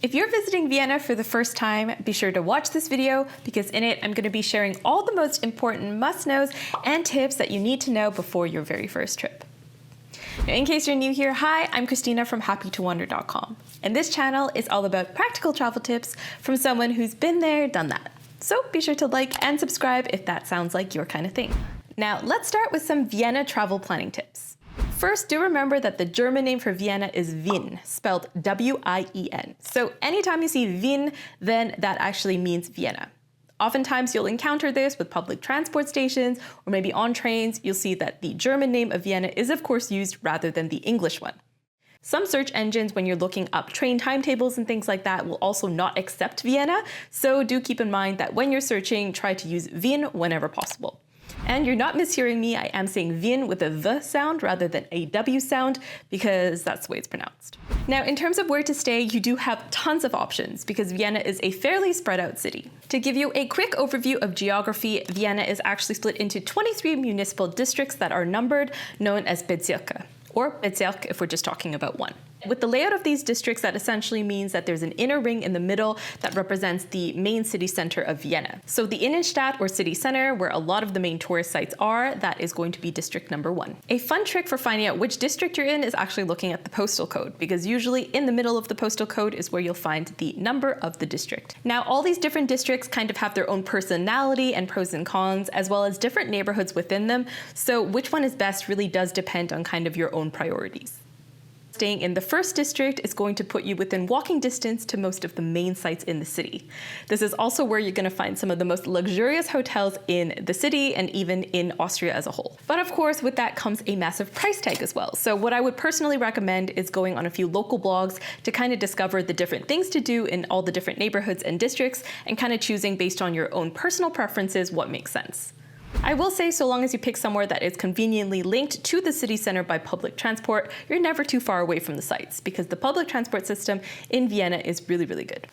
If you're visiting Vienna for the first time, be sure to watch this video because in it I'm going to be sharing all the most important must-knows and tips that you need to know before your very first trip. Now, in case you're new here, hi, I'm Christina from happytowander.com, and this channel is all about practical travel tips from someone who's been there, done that. So be sure to like and subscribe if that sounds like your kind of thing. Now let's start with some Vienna travel planning tips. First, do remember that the German name for Vienna is Wien, spelled W-I-E-N. So anytime you see Wien, then that actually means Vienna. Oftentimes you'll encounter this with public transport stations or maybe on trains. You'll see that the German name of Vienna is of course used rather than the English one. Some search engines, when you're looking up train timetables and things like that, will also not accept Vienna. So do keep in mind that when you're searching, try to use Wien whenever possible. And you're not mishearing me, I am saying Wien with a V sound rather than a W sound because that's the way it's pronounced. Now, in terms of where to stay, you do have tons of options because Vienna is a fairly spread out city. To give you a quick overview of geography, Vienna is actually split into 23 municipal districts that are numbered, known as Bezirke, or Bezirk if we're just talking about one. With the layout of these districts, that essentially means that there's an inner ring in the middle that represents the main city center of Vienna. So the Innenstadt, or city center, where a lot of the main tourist sites are, that is going to be district number 1. A fun trick for finding out which district you're in is actually looking at the postal code, because usually in the middle of the postal code is where you'll find the number of the district. Now, all these different districts kind of have their own personality and pros and cons, as well as different neighborhoods within them. So which one is best really does depend on kind of your own priorities. Staying in the first district is going to put you within walking distance to most of the main sites in the city. This is also where you're going to find some of the most luxurious hotels in the city and even in Austria as a whole. But of course, with that comes a massive price tag as well. So what I would personally recommend is going on a few local blogs to kind of discover the different things to do in all the different neighborhoods and districts and kind of choosing based on your own personal preferences what makes sense. I will say, so long as you pick somewhere that is conveniently linked to the city center by public transport, you're never too far away from the sites because the public transport system in Vienna is really, really good.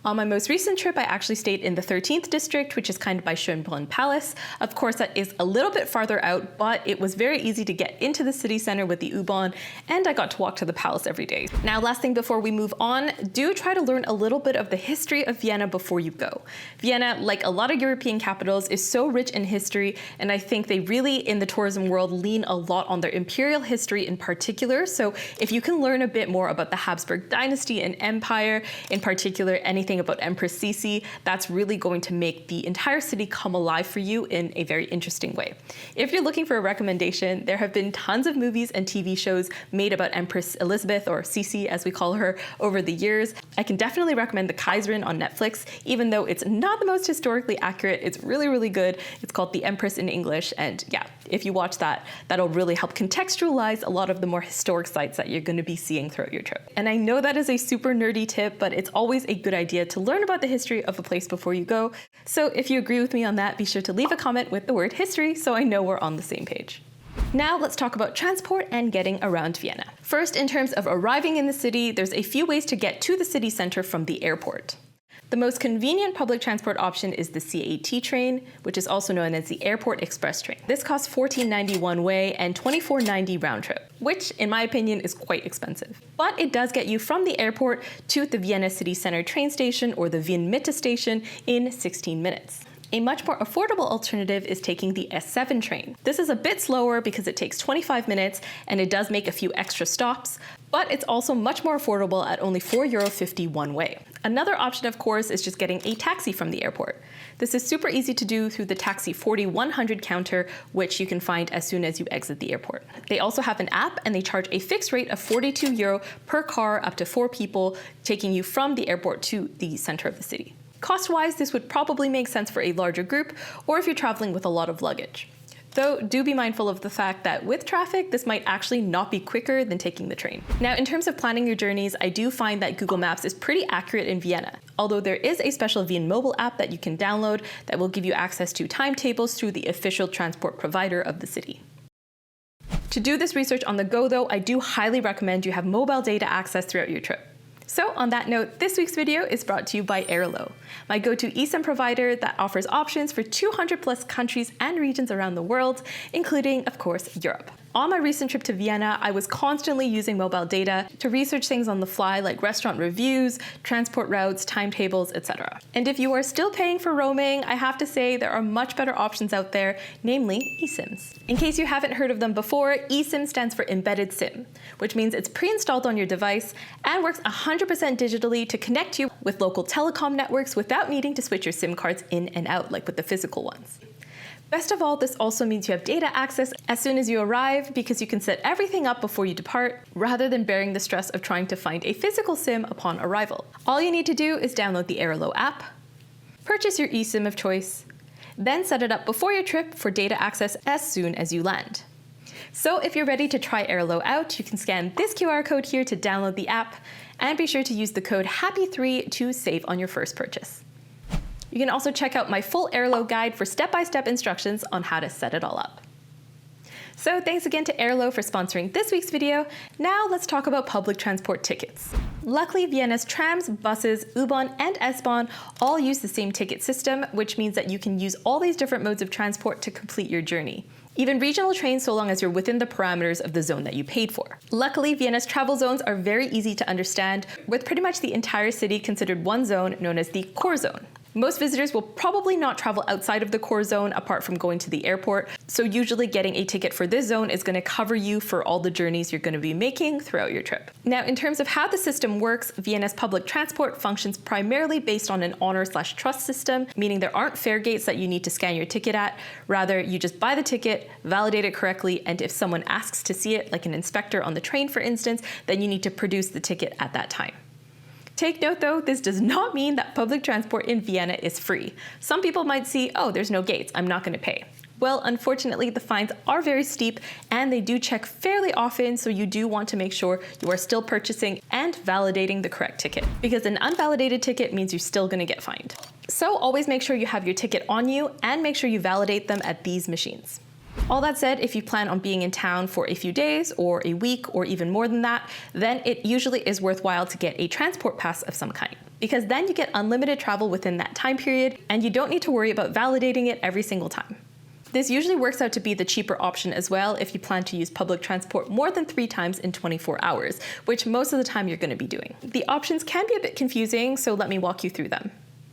On my most recent trip, I actually stayed in the 13th district, which is kind of by Schönbrunn Palace. Of course, that is a little bit farther out, but it was very easy to get into the city center with the U-Bahn, and I got to walk to the palace every day. Now, last thing before we move on, do try to learn a little bit of the history of Vienna before you go. Vienna, like a lot of European capitals, is so rich in history, and I think they really, in the tourism world, lean a lot on their imperial history in particular. So if you can learn a bit more about the Habsburg dynasty and empire, in particular, anything about Empress Sisi, that's really going to make the entire city come alive for you in a very interesting way. If you're looking for a recommendation, there have been tons of movies and TV shows made about Empress Elizabeth, or Sisi as we call her, over the years. I can definitely recommend The Kaiserin on Netflix, even though it's not the most historically accurate. It's really, really good. It's called The Empress in English, and yeah, if you watch that, that'll really help contextualize a lot of the more historic sites that you're going to be seeing throughout your trip. And I know that is a super nerdy tip, but it's always a good idea to learn about the history of a place before you go. So if you agree with me on that, be sure to leave a comment with the word history so I know we're on the same page. Now let's talk about transport and getting around Vienna. First, in terms of arriving in the city, there's a few ways to get to the city center from the airport. The most convenient public transport option is the CAT train, which is also known as the Airport Express train. This costs $14.90 one way and $24.90 round trip, which in my opinion is quite expensive. But it does get you from the airport to the Vienna City Center train station, or the Wien Mitte station, in 16 minutes. A much more affordable alternative is taking the S7 train. This is a bit slower because it takes 25 minutes and it does make a few extra stops, but it's also much more affordable at only €4.50 one way. Another option, of course, is just getting a taxi from the airport. This is super easy to do through the Taxi 4100 counter, which you can find as soon as you exit the airport. They also have an app and they charge a fixed rate of €42 per car up to 4 people, taking you from the airport to the center of the city. Cost-wise, this would probably make sense for a larger group or if you're traveling with a lot of luggage. Though do be mindful of the fact that with traffic, this might actually not be quicker than taking the train. Now, in terms of planning your journeys, I do find that Google Maps is pretty accurate in Vienna, although there is a special Wien mobile app that you can download that will give you access to timetables through the official transport provider of the city. To do this research on the go though, I do highly recommend you have mobile data access throughout your trip. So on that note, this week's video is brought to you by Airlo, my go-to eSIM provider that offers options for 200 plus countries and regions around the world, including, of course, Europe. On my recent trip to Vienna, I was constantly using mobile data to research things on the fly like restaurant reviews, transport routes, timetables, etc. And if you are still paying for roaming, I have to say there are much better options out there, namely eSIMs. In case you haven't heard of them before, eSIM stands for embedded SIM, which means it's pre-installed on your device and works 100% digitally to connect you with local telecom networks without needing to switch your SIM cards in and out like with the physical ones. Best of all, this also means you have data access as soon as you arrive because you can set everything up before you depart, rather than bearing the stress of trying to find a physical SIM upon arrival. All you need to do is download the Airlo app, purchase your eSIM of choice, then set it up before your trip for data access as soon as you land. So if you're ready to try Airlo out, you can scan this QR code here to download the app, and be sure to use the code HAPPY3 to save on your first purchase. You can also check out my full Airlo guide for step-by-step instructions on how to set it all up. So thanks again to Airlo for sponsoring this week's video. Now let's talk about public transport tickets. Luckily, Vienna's trams, buses, U-Bahn, and S-Bahn all use the same ticket system, which means that you can use all these different modes of transport to complete your journey. Even regional trains, so long as you're within the parameters of the zone that you paid for. Luckily, Vienna's travel zones are very easy to understand, with pretty much the entire city considered one zone known as the core zone. Most visitors will probably not travel outside of the core zone apart from going to the airport, so usually getting a ticket for this zone is going to cover you for all the journeys you're going to be making throughout your trip. Now, in terms of how the system works, Vienna's public transport functions primarily based on an honor/trust system, meaning there aren't fare gates that you need to scan your ticket at. Rather, you just buy the ticket, validate it correctly, and if someone asks to see it, like an inspector on the train for instance, then you need to produce the ticket at that time. Take note though, this does not mean that public transport in Vienna is free. Some people might see, oh, there's no gates, I'm not going to pay. Well, unfortunately, the fines are very steep and they do check fairly often, so you do want to make sure you are still purchasing and validating the correct ticket, because an unvalidated ticket means you're still going to get fined. So always make sure you have your ticket on you and make sure you validate them at these machines. All that said, if you plan on being in town for a few days or a week or even more than that, then it usually is worthwhile to get a transport pass of some kind, because then you get unlimited travel within that time period and you don't need to worry about validating it every single time. This usually works out to be the cheaper option as well if you plan to use public transport more than 3 times in 24 hours, which most of the time you're going to be doing. The options can be a bit confusing, so let me walk you through them.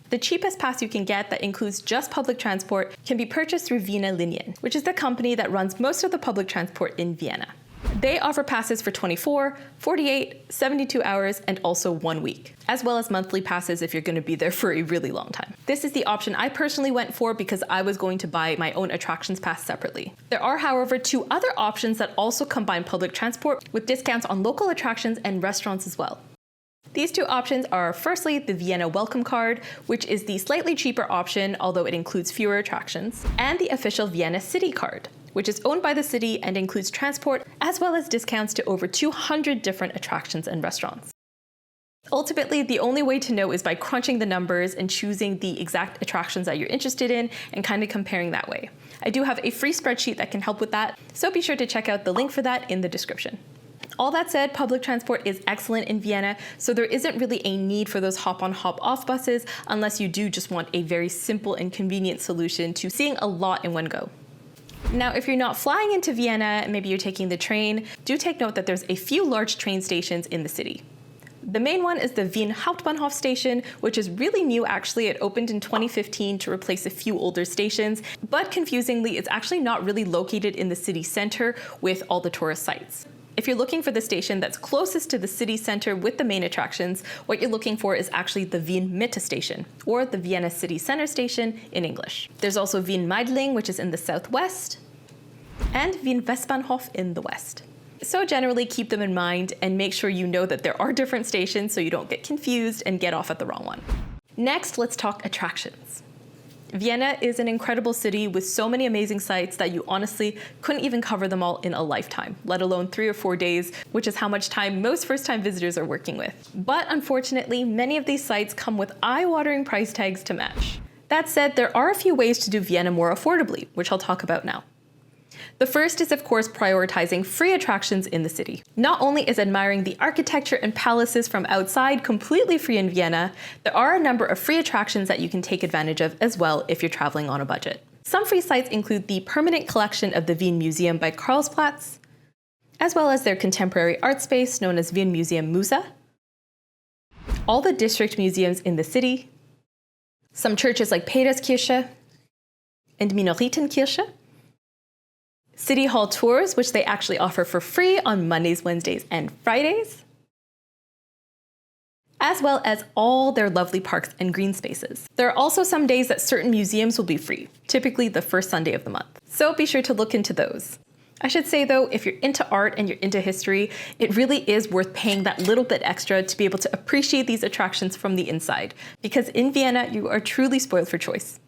The cheapest pass you can get that includes just public transport can be purchased through Vienna Linien, which is the company that runs most of the public transport in Vienna. They offer passes for 24, 48, 72 hours, and also 1 week, as well as monthly passes if you're going to be there for a really long time. This is the option I personally went for because I was going to buy my own attractions pass separately. There are, however, 2 other options that also combine public transport with discounts on local attractions and restaurants as well. These 2 options are firstly the Vienna Welcome Card, which is the slightly cheaper option, although it includes fewer attractions, and the official Vienna City Card, which is owned by the city and includes transport as well as discounts to over 200 different attractions and restaurants. Ultimately, the only way to know is by crunching the numbers and choosing the exact attractions that you're interested in and kind of comparing that way. I do have a free spreadsheet that can help with that, so be sure to check out the link for that in the description. All that said, public transport is excellent in Vienna, so there isn't really a need for those hop-on, hop-off buses unless you do just want a very simple and convenient solution to seeing a lot in one go. Now, if you're not flying into Vienna, maybe you're taking the train, do take note that there's a few large train stations in the city. The main one is the Wien Hauptbahnhof station, which is really new actually. It opened in 2015 to replace a few older stations, but confusingly, it's actually not really located in the city center with all the tourist sites. If you're looking for the station that's closest to the city center with the main attractions, what you're looking for is actually the Wien Mitte station, or the Vienna City Center station in English. There's also Wien Meidling, which is in the southwest, and Wien Westbahnhof in the west. So generally keep them in mind and make sure you know that there are different stations so you don't get confused and get off at the wrong one. Next, let's talk attractions. Vienna is an incredible city with so many amazing sites that you honestly couldn't even cover them all in a lifetime, let alone 3 or 4 days, which is how much time most first-time visitors are working with. But unfortunately, many of these sites come with eye-watering price tags to match. That said, there are a few ways to do Vienna more affordably, which I'll talk about now. The first is, of course, prioritizing free attractions in the city. Not only is admiring the architecture and palaces from outside completely free in Vienna, there are a number of free attractions that you can take advantage of as well if you're traveling on a budget. Some free sites include the permanent collection of the Wien Museum by Karlsplatz, as well as their contemporary art space known as Wien Museum Musa, all the district museums in the city, some churches like Peterskirche and Minoritenkirche, City Hall tours, which they actually offer for free on Mondays, Wednesdays, and Fridays, as well as all their lovely parks and green spaces. There are also some days that certain museums will be free, typically the first Sunday of the month. So be sure to look into those. I should say though, if you're into art and you're into history, it really is worth paying that little bit extra to be able to appreciate these attractions from the inside, because in Vienna, you are truly spoiled for choice.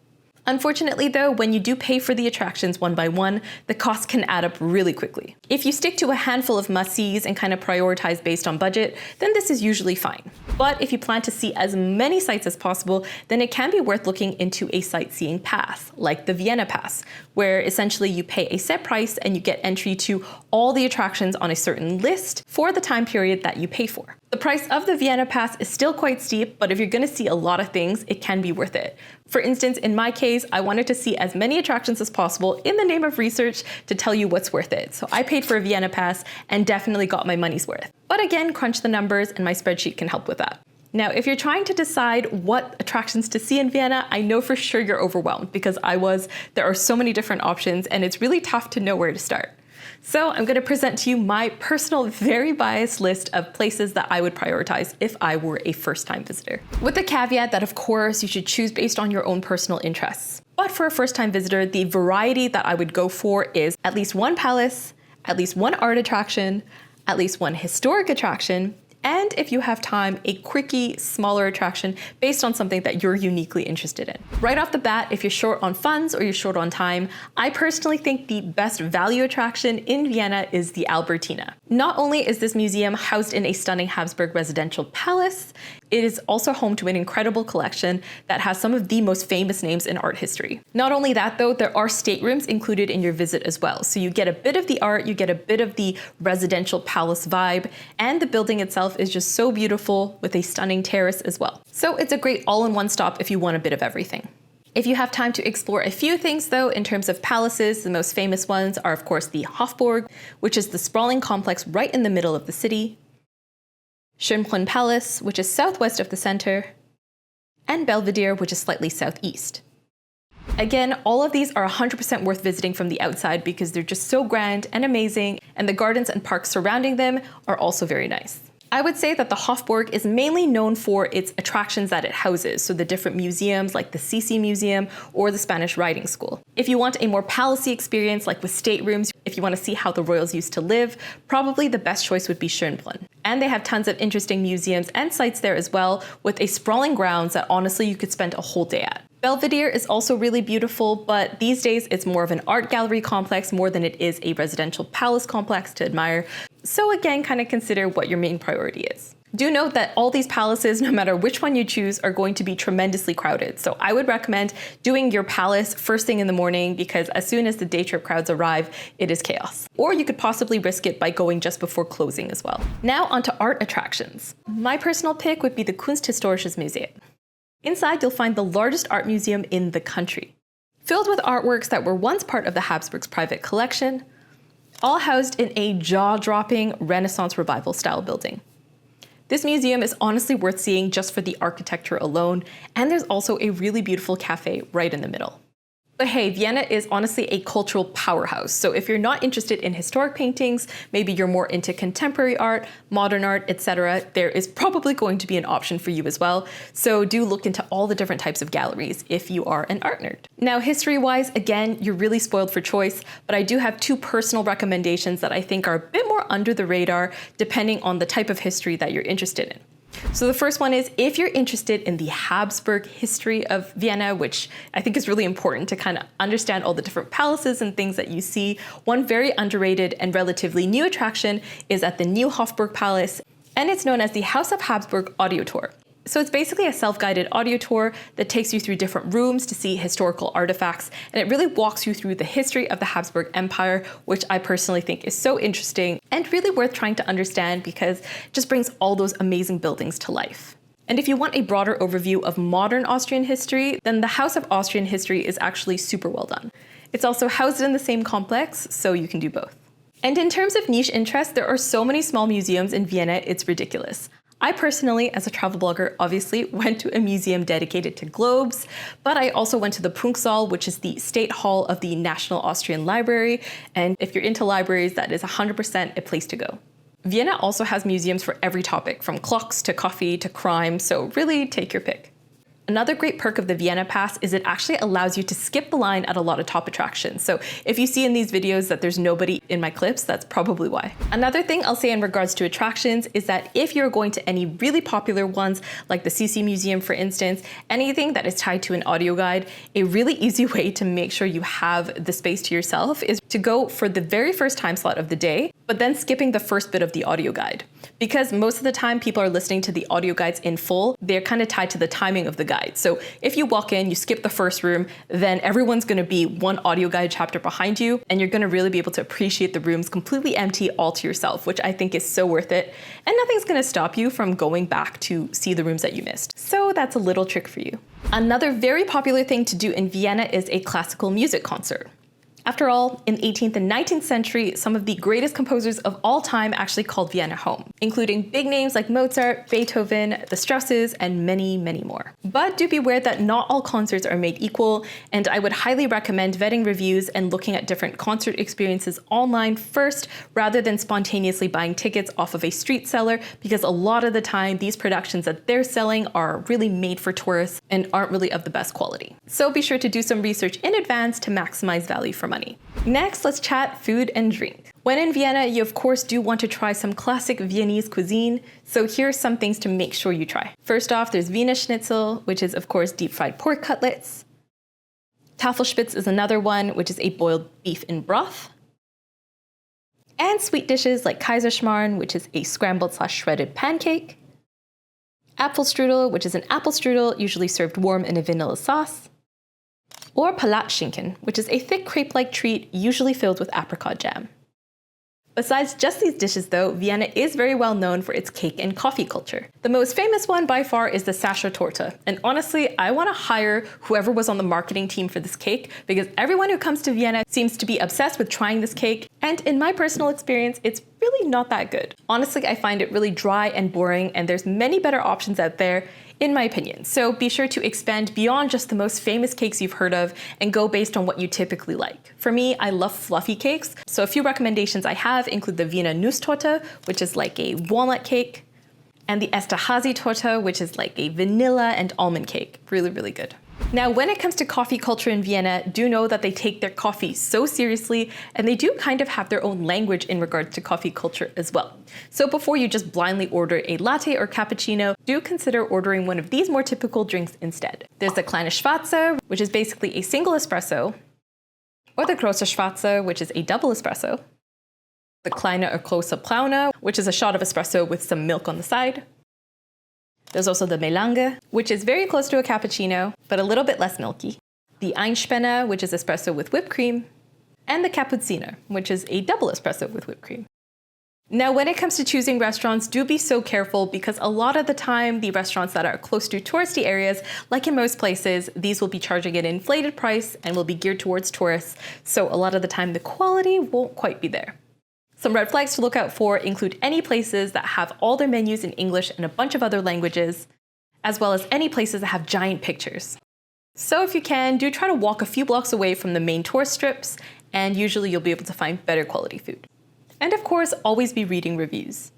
Unfortunately though, when you do pay for the attractions one by one, the costs can add up really quickly. If you stick to a handful of must-sees and kind of prioritize based on budget, then this is usually fine. But if you plan to see as many sites as possible, then it can be worth looking into a sightseeing pass, like the Vienna Pass, where essentially you pay a set price and you get entry to all the attractions on a certain list for the time period that you pay for. The price of the Vienna Pass is still quite steep, but if you're going to see a lot of things, it can be worth it. For instance, in my case, I wanted to see as many attractions as possible in the name of research to tell you what's worth it. So I paid for a Vienna Pass and definitely got my money's worth. But again, crunch the numbers and my spreadsheet can help with that. Now, if you're trying to decide what attractions to see in Vienna, I know for sure you're overwhelmed because I was. There are so many different options and it's really tough to know where to start. So I'm going to present to you my personal, very biased list of places that I would prioritize if I were a first-time visitor. With the caveat that of course you should choose based on your own personal interests. But for a first-time visitor, the variety that I would go for is at least one palace, at least one art attraction, at least one historic attraction, and if you have time, a quickie, smaller attraction based on something that you're uniquely interested in. Right off the bat, if you're short on funds or you're short on time, I personally think the best value attraction in Vienna is the Albertina. Not only is this museum housed in a stunning Habsburg residential palace, it is also home to an incredible collection that has some of the most famous names in art history. Not only that though, there are staterooms included in your visit as well. So you get a bit of the art, you get a bit of the residential palace vibe, and the building itself is just so beautiful with a stunning terrace as well. So it's a great all-in-one stop if you want a bit of everything. If you have time to explore a few things though, in terms of palaces, the most famous ones are of course the Hofburg, which is the sprawling complex right in the middle of the city, Schönbrunn Palace, which is southwest of the center, and Belvedere, which is slightly southeast. Again, all of these are 100% worth visiting from the outside because they're just so grand and amazing, and the gardens and parks surrounding them are also very nice. I would say that the Hofburg is mainly known for its attractions that it houses, so the different museums like the Sisi Museum or the Spanish Riding School. If you want a more palacey experience like with staterooms, if you want to see how the royals used to live, probably the best choice would be Schönbrunn. And they have tons of interesting museums and sites there as well, with a sprawling grounds that honestly you could spend a whole day at. Belvedere is also really beautiful, but these days it's more of an art gallery complex more than it is a residential palace complex to admire. So again, kind of consider what your main priority is. Do note that all these palaces, no matter which one you choose, are going to be tremendously crowded. So I would recommend doing your palace first thing in the morning because as soon as the day trip crowds arrive, it is chaos. Or you could possibly risk it by going just before closing as well. Now onto art attractions. My personal pick would be the Kunsthistorisches Museum. Inside, you'll find the largest art museum in the country, filled with artworks that were once part of the Habsburgs' private collection, all housed in a jaw-dropping Renaissance Revival style building. This museum is honestly worth seeing just for the architecture alone, and there's also a really beautiful cafe right in the middle. But hey, Vienna is honestly a cultural powerhouse, so if you're not interested in historic paintings, maybe you're more into contemporary art, modern art, etc., there is probably going to be an option for you as well, so do look into all the different types of galleries if you are an art nerd. Now, history-wise, again, you're really spoiled for choice, but I do have two personal recommendations that I think are a bit more under the radar, depending on the type of history that you're interested in. So the first one is, if you're interested in the Habsburg history of Vienna, which I think is really important to kind of understand all the different palaces and things that you see, one very underrated and relatively new attraction is at the New Hofburg Palace, and it's known as the House of Habsburg audio tour. So it's basically a self-guided audio tour that takes you through different rooms to see historical artifacts, and it really walks you through the history of the Habsburg Empire, which I personally think is so interesting and really worth trying to understand because it just brings all those amazing buildings to life. And if you want a broader overview of modern Austrian history, then the House of Austrian History is actually super well done. It's also housed in the same complex, so you can do both. And in terms of niche interest, there are so many small museums in Vienna, it's ridiculous. I personally, as a travel blogger, obviously went to a museum dedicated to globes, but I also went to the Prunksaal, which is the State Hall of the National Austrian Library. And if you're into libraries, that is 100% a place to go. Vienna also has museums for every topic, from clocks to coffee to crime, so really take your pick. Another great perk of the Vienna Pass is it actually allows you to skip the line at a lot of top attractions. So if you see in these videos that there's nobody in my clips, that's probably why. Another thing I'll say in regards to attractions is that if you're going to any really popular ones, like the CC Museum, for instance, anything that is tied to an audio guide, a really easy way to make sure you have the space to yourself is to go for the very first time slot of the day, but then skipping the first bit of the audio guide. Because most of the time people are listening to the audio guides in full, they're kind of tied to the timing of the guide. So if you walk in, you skip the first room, then everyone's gonna be one audio guide chapter behind you, and you're gonna really be able to appreciate the rooms completely empty all to yourself, which I think is so worth it. And nothing's gonna stop you from going back to see the rooms that you missed. So that's a little trick for you. Another very popular thing to do in Vienna is a classical music concert. After all, in the 18th and 19th century, some of the greatest composers of all time actually called Vienna home, including big names like Mozart, Beethoven, the Strausses, and many, many more. But do beware that not all concerts are made equal, and I would highly recommend vetting reviews and looking at different concert experiences online first, rather than spontaneously buying tickets off of a street seller, because a lot of the time, these productions that they're selling are really made for tourists and aren't really of the best quality. So be sure to do some research in advance to maximize value for money. Next, let's chat food and drink. When in Vienna, you of course do want to try some classic Viennese cuisine, so here are some things to make sure you try. First off, there's Wiener Schnitzel, which is of course deep fried pork cutlets. Tafelspitz is another one, which is a boiled beef in broth. And sweet dishes like Kaiserschmarrn, which is a scrambled/shredded pancake. Apfelstrudel, which is an apple strudel, usually served warm in a vanilla sauce. Or Palatschinken, which is a thick crepe-like treat, usually filled with apricot jam. Besides just these dishes though, Vienna is very well known for its cake and coffee culture. The most famous one by far is the Sacher Torte, and honestly, I want to hire whoever was on the marketing team for this cake, because everyone who comes to Vienna seems to be obsessed with trying this cake, and in my personal experience, it's really not that good. Honestly, I find it really dry and boring, and there's many better options out there, in my opinion. So be sure to expand beyond just the most famous cakes you've heard of and go based on what you typically like. For me, I love fluffy cakes, so a few recommendations I have include the Wiener Nusstorte, which is like a walnut cake, and the Esterhazy Torte, which is like a vanilla and almond cake. Really, really good. Now, when it comes to coffee culture in Vienna, do know that they take their coffee so seriously, and they do kind of have their own language in regards to coffee culture as well. So before you just blindly order a latte or cappuccino, do consider ordering one of these more typical drinks instead. There's the Kleine Schwarze, which is basically a single espresso, or the Große Schwarze, which is a double espresso, the Kleine or Große Braune, which is a shot of espresso with some milk on the side. There's also the Melange, which is very close to a cappuccino, but a little bit less milky. The Einspänner, which is espresso with whipped cream. And the Cappuccino, which is a double espresso with whipped cream. Now, when it comes to choosing restaurants, do be so careful, because a lot of the time, the restaurants that are close to touristy areas, like in most places, these will be charging an inflated price and will be geared towards tourists. So a lot of the time, the quality won't quite be there. Some red flags to look out for include any places that have all their menus in English and a bunch of other languages, as well as any places that have giant pictures. So if you can, do try to walk a few blocks away from the main tourist strips, and usually you'll be able to find better quality food. And of course, always be reading reviews.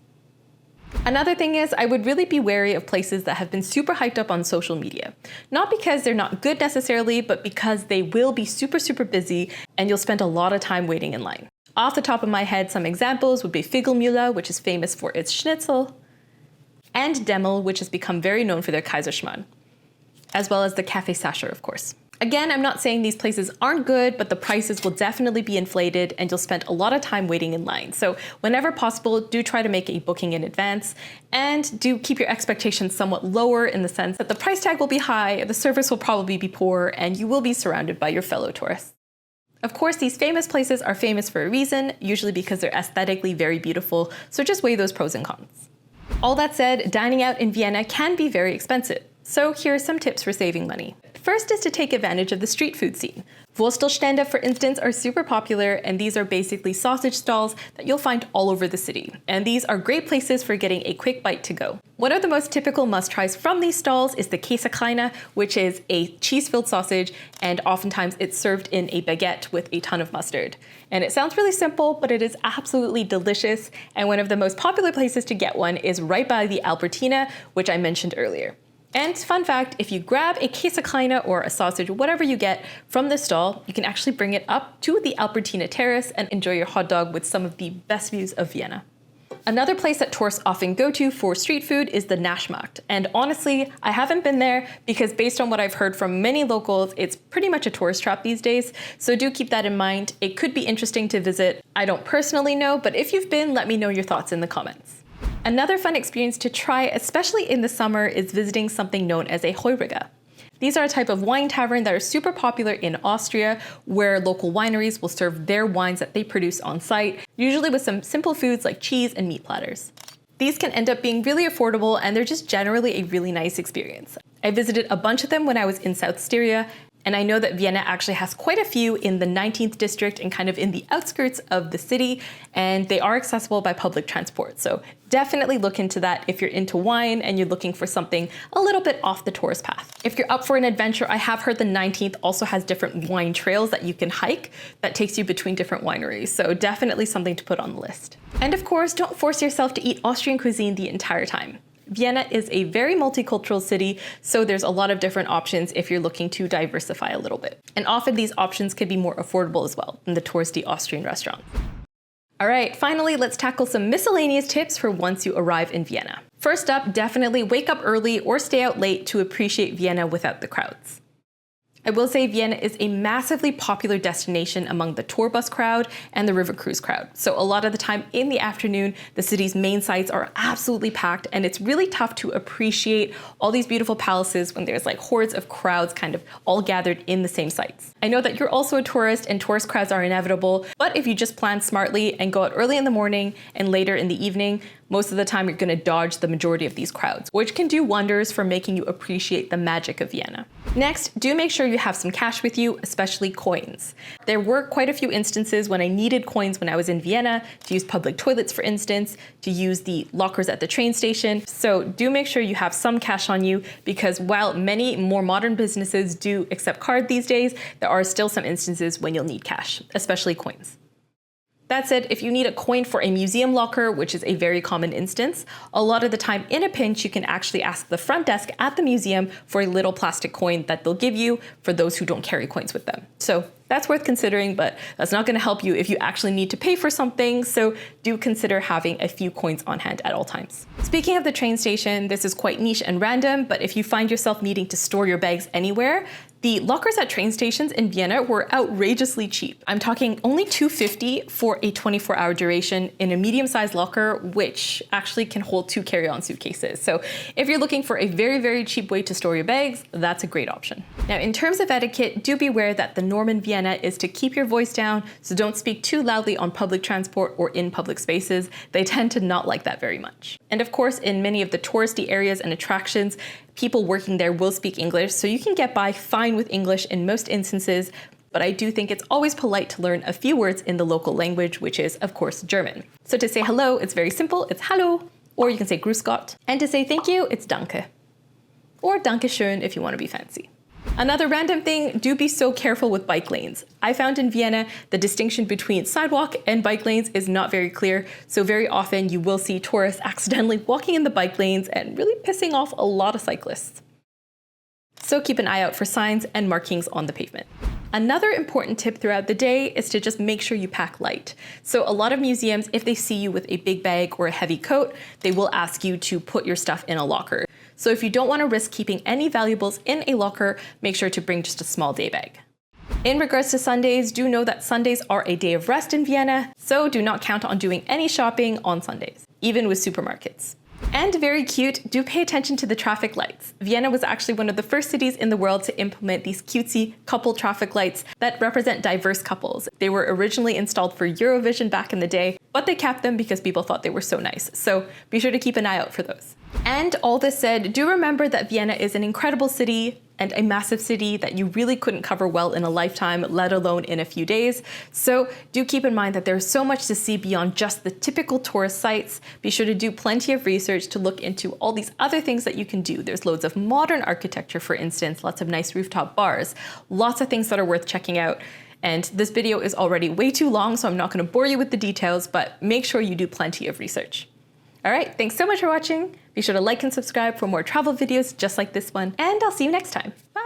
Another thing is, I would really be wary of places that have been super hyped up on social media. Not because they're not good necessarily, but because they will be super, super busy, and you'll spend a lot of time waiting in line. Off the top of my head, some examples would be Figlmühle, which is famous for its schnitzel, and Demmel, which has become very known for their Kaiserschmarrn, as well as the Café Sacher, of course. Again, I'm not saying these places aren't good, but the prices will definitely be inflated and you'll spend a lot of time waiting in line. So whenever possible, do try to make a booking in advance, and do keep your expectations somewhat lower in the sense that the price tag will be high, the service will probably be poor, and you will be surrounded by your fellow tourists. Of course, these famous places are famous for a reason, usually because they're aesthetically very beautiful, so just weigh those pros and cons. All that said, dining out in Vienna can be very expensive, so here are some tips for saving money. First is to take advantage of the street food scene. Wurstelstände, for instance, are super popular, and these are basically sausage stalls that you'll find all over the city. And these are great places for getting a quick bite to go. One of the most typical must-tries from these stalls is the Käsekleine, which is a cheese-filled sausage, and oftentimes it's served in a baguette with a ton of mustard. And it sounds really simple, but it is absolutely delicious, and one of the most popular places to get one is right by the Albertina, which I mentioned earlier. And fun fact, if you grab a Käsekleine or a sausage, whatever you get from the stall, you can actually bring it up to the Albertina terrace and enjoy your hot dog with some of the best views of Vienna. Another place that tourists often go to for street food is the Naschmarkt. And honestly, I haven't been there because based on what I've heard from many locals, it's pretty much a tourist trap these days. So do keep that in mind. It could be interesting to visit. I don't personally know, but if you've been, let me know your thoughts in the comments. Another fun experience to try, especially in the summer, is visiting something known as a Heuriger. These are a type of wine tavern that are super popular in Austria, where local wineries will serve their wines that they produce on site, usually with some simple foods like cheese and meat platters. These can end up being really affordable, and they're just generally a really nice experience. I visited a bunch of them when I was in South Styria, and I know that Vienna actually has quite a few in the 19th district and kind of in the outskirts of the city, and they are accessible by public transport. So definitely look into that if you're into wine and you're looking for something a little bit off the tourist path. If you're up for an adventure, I have heard the 19th also has different wine trails that you can hike that takes you between different wineries. So definitely something to put on the list. And of course, don't force yourself to eat Austrian cuisine the entire time. Vienna is a very multicultural city, so there's a lot of different options if you're looking to diversify a little bit. And often these options could be more affordable as well than the touristy Austrian restaurants. All right, finally, let's tackle some miscellaneous tips for once you arrive in Vienna. First up, definitely wake up early or stay out late to appreciate Vienna without the crowds. I will say Vienna is a massively popular destination among the tour bus crowd and the river cruise crowd. So a lot of the time in the afternoon, the city's main sites are absolutely packed, and it's really tough to appreciate all these beautiful palaces when there's like hordes of crowds kind of all gathered in the same sites. I know that you're also a tourist and tourist crowds are inevitable, but if you just plan smartly and go out early in the morning and later in the evening, most of the time you're going to dodge the majority of these crowds, which can do wonders for making you appreciate the magic of Vienna. Next, do make sure you have some cash with you, especially coins. There were quite a few instances when I needed coins when I was in Vienna, to use public toilets, for instance, to use the lockers at the train station. So do make sure you have some cash on you, because while many more modern businesses do accept card these days, there are still some instances when you'll need cash, especially coins. That said, if you need a coin for a museum locker, which is a very common instance, a lot of the time in a pinch, you can actually ask the front desk at the museum for a little plastic coin that they'll give you for those who don't carry coins with them. So that's worth considering, but that's not going to help you if you actually need to pay for something, so do consider having a few coins on hand at all times. Speaking of the train station, this is quite niche and random, but if you find yourself needing to store your bags anywhere, the lockers at train stations in Vienna were outrageously cheap. I'm talking only $2.50 for a 24-hour duration in a medium-sized locker, which actually can hold 2 carry-on suitcases. So if you're looking for a very, very cheap way to store your bags, that's a great option. Now, in terms of etiquette, do be aware that the norm in Vienna is to keep your voice down, so don't speak too loudly on public transport or in public spaces. They tend to not like that very much. And of course, in many of the touristy areas and attractions, people working there will speak English, so you can get by fine with English in most instances, but I do think it's always polite to learn a few words in the local language, which is, of course, German. So to say hello, it's very simple, it's hallo, or you can say grüß Gott. And to say thank you, it's danke. Or danke schön if you want to be fancy. Another random thing, do be so careful with bike lanes. I found in Vienna the distinction between sidewalk and bike lanes is not very clear, so very often you will see tourists accidentally walking in the bike lanes and really pissing off a lot of cyclists. So keep an eye out for signs and markings on the pavement. Another important tip throughout the day is to just make sure you pack light. So a lot of museums, if they see you with a big bag or a heavy coat, they will ask you to put your stuff in a locker. So if you don't want to risk keeping any valuables in a locker, make sure to bring just a small day bag. In regards to Sundays, do know that Sundays are a day of rest in Vienna, so do not count on doing any shopping on Sundays, even with supermarkets. And very cute, do pay attention to the traffic lights. Vienna was actually one of the first cities in the world to implement these cutesy couple traffic lights that represent diverse couples. They were originally installed for Eurovision back in the day, but they kept them because people thought they were so nice. So be sure to keep an eye out for those. And all this said, do remember that Vienna is an incredible city and a massive city that you really couldn't cover well in a lifetime, let alone in a few days. So do keep in mind that there's so much to see beyond just the typical tourist sites. Be sure to do plenty of research to look into all these other things that you can do. There's loads of modern architecture, for instance, lots of nice rooftop bars, lots of things that are worth checking out. And this video is already way too long, so I'm not going to bore you with the details, but make sure you do plenty of research. All right, thanks so much for watching. Be sure to like and subscribe for more travel videos just like this one, and I'll see you next time. Bye.